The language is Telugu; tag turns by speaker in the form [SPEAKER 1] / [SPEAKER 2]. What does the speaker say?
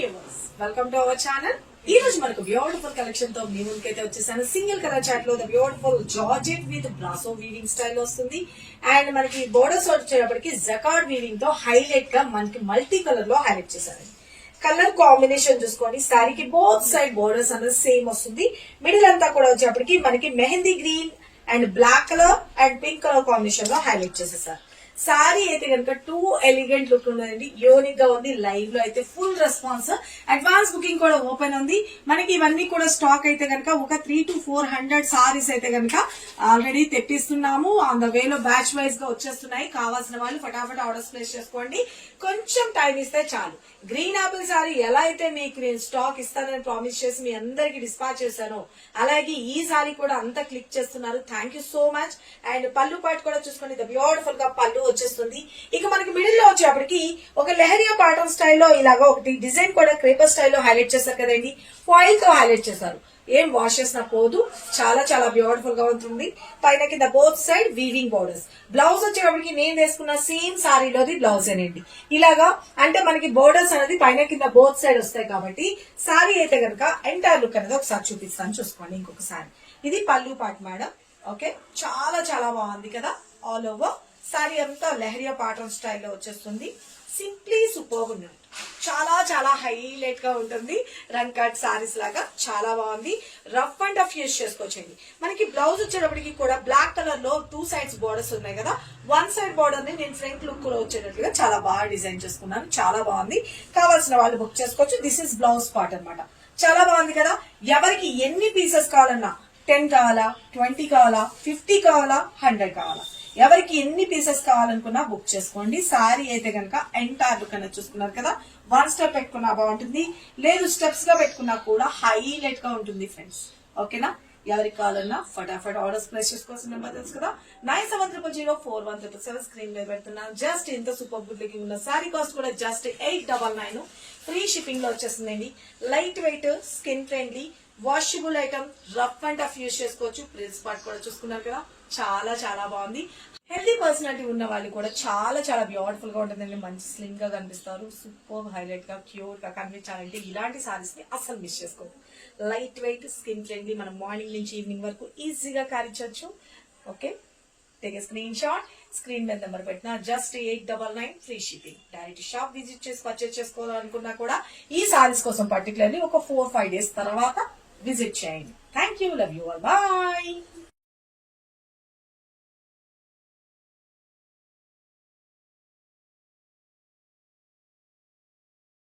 [SPEAKER 1] Viewers, welcome to our channel. ఈ రోజు మనకు బ్యూటిఫుల్ కలెక్షన్ తో మీ ముందుకైతే వచ్చేసాను. సింగిల్ కలర్ చాట్ లో the beautiful georgette with brasso weaving style వస్తుంది. అండ్ మనకి బోర్డర్స్ వచ్చేటప్పటికి జకార్డ్ వీవింగ్ తో హైలైట్ గా మనకి మల్టీ కలర్ లో హైలైట్ చేశారు. కలర్ కాంబినేషన్ చూసుకోండి. శారీకి బోత్ సైడ్ బోర్డర్స్ అనేది సేమ్ వస్తుంది. మిడిల్ అంతా కూడా వచ్చేటప్పటికి మనకి mehndi green and black colour and pink colour combination లో హైలైట్ చేసేసారు. సారీ అయితే కనుక టూ ఎలిగెంట్ లుక్ ఉన్నదండి. యూనిక్ గా ఉంది. లైవ్ లో అయితే ఫుల్ రెస్పాన్స్. అడ్వాన్స్ బుకింగ్ కూడా ఓపెన్ ఉంది. మనకి ఇవన్నీ కూడా స్టాక్ అయితే కనుక ఒక 300 to 400 సారీస్ అయితే కనుక ఆల్రెడీ తెప్పిస్తున్నాము. ఆన్ ద వేలో బ్యాచ్ వైజ్ గా వచ్చేస్తున్నాయి. కావాల్సిన వాళ్ళు ఫటాఫట్ ఆర్డర్స్ ప్లేస్ చేసుకోండి. కొంచెం టైం ఇస్తే చాలు. గ్రీన్ ఆపిల్ సారీ ఎలా అయితే మీకు నేను స్టాక్ ఇస్తానని ప్రామిస్ చేసి మీ అందరికి డిస్పాచ్ చేశాను, అలాగే ఈ సారీ కూడా అంతా క్లిక్ చేస్తున్నారు. Thank you so much. And పళ్ళు పాటు కూడా చూసుకోండి. ద బ్యూటిఫుల్ గా పళ్ళు వచ్చేస్తుంది. ఇక మనకి మిడిల్ లో వచ్చేప్పటికి ఒక లెహరియా ప్యాటర్న్ స్టైల్లో ఇలాగా ఒకటి డిజైన్ కూడా క్రేపర్ స్టైల్లో హైలైట్ చేశారు కదండి. ఫాయిల్ తో హైలైట్ చేశారు. ఏం వాష్ చేసినా పోదు. చాలా చాలా బ్యూటిఫుల్ గా ఉంటుంది. పైన కింద both side weaving borders. Blouse వచ్చేటప్పటికి నేను వేసుకున్న సేమ్ సారీలోది బ్లౌజ్ అనేది ఇలాగా, అంటే మనకి బోర్డర్స్ అనేది పైన కింద బోత్ సైడ్ వస్తాయి కాబట్టి సారీ అయితే కనుక ఎంటైర్ లుక్ అనేది ఒకసారి చూపిస్తాను. చూసుకోండి ఇంకొకసారి. ఇది పళ్ళు పార్ట్ మేడం. ఓకే, చాలా చాలా బాగుంది కదా. ఆల్ ఓవర్ సారీ అంతా లెహరియా ప్యాటర్న్ స్టైల్లో వచ్చేస్తుంది. సింప్లీ సూపర్ ఉంది. చాలా చాలా హైలైట్ గా ఉంటుంది. రంగ్ కట్ సారీస్ లాగా చాలా బాగుంది. రఫ్ అండ్ టఫ్ యూజ్ చేసుకోవచ్చండి. మనకి బ్లౌజ్ వచ్చేటప్పటికి కూడా బ్లాక్ కలర్ లో 2 సైడ్స్ బోర్డర్స్ ఉన్నాయి కదా. 1 సైడ్ బోర్డర్ ని నేను ఫ్రంట్ లుక్ లో వచ్చేటట్టుగా చాలా బాగా డిజైన్ చేసుకున్నాను. చాలా బాగుంది. కావాల్సిన వాళ్ళు బుక్ చేసుకోవచ్చు. దిస్ ఇస్ బ్లౌజ్ పార్ట్ అనమాట. చాలా బాగుంది కదా. ఎవరికి ఎన్ని పీసెస్ కావాలన్నా 10 కావాలా, 20 కావాలా, 50 కావాలా, 100 కావాలా, ఎవరికి ఎన్ని పీసెస్ కావాలనుకున్నా బుక్ చేసుకోండి. సారీ అయితే కనుక ఎంటైర్ లుక్ అనేది చూసుకున్నారు కదా. 1 స్టెప్ పెట్టుకున్నా బాగుంటుంది, లేదు స్టెప్స్ గా పెట్టుకున్నా కూడా హైలైట్ గా ఉంటుంది ఫ్రెండ్స్. ఓకేనా. ఎవరికి కావాలన్నా ఫటాఫట్ ఆర్డర్స్ ప్లేస్ చేసుకోవాల్సిన నెంబర్ తెలుసు కదా. 97004177 స్క్రీన్ మీద పెడుతున్నాను. జస్ట్ ఇంత సూపర్ గుడ్ లుకింగ్ ఉన్న సారీ కాస్ట్ కూడా జస్ట్ 899. ఫ్రీ షిప్పింగ్ లో వచ్చేస్తుందండి. Light weight, skin friendly, washable item, rough and tough use చేసుకోవచ్చు. ప్రిన్స్ పార్ట్ కూడా చూసుకున్నారు కదా. చాలా చాలా బాగుంది. హెల్దీ పర్సనాలిటీ ఉన్న వాళ్ళు కూడా చాలా చాలా బ్యూటిఫుల్ గా ఉంటుందండి. మంచి స్లిమ్ గా కనిపిస్తారు. సూపర్ హైలైట్ గా క్యూట్ గా కనిపించాలంటే ఇలాంటి సారీస్ ని అస్సలు మిస్ చేసుకోదు. లైట్ వెయిట్, స్కిన్ ఫ్రెండ్లీ, మనం మార్నింగ్ నుంచి ఈవినింగ్ వరకు ఈజీగా కారించవచ్చు. Okay, take screen shot. Screen మీద నెంబర్ పెట్టిన just 899. Free shipping. Direct shop visit చేసి పర్చేస్ చేసుకోవాలనుకున్నా కూడా ఈ సారీస్ కోసం పర్టికులర్లీ ఒక 4-5 days తర్వాత విజిట్ చేయండి. Thank you. Love you all. Bye.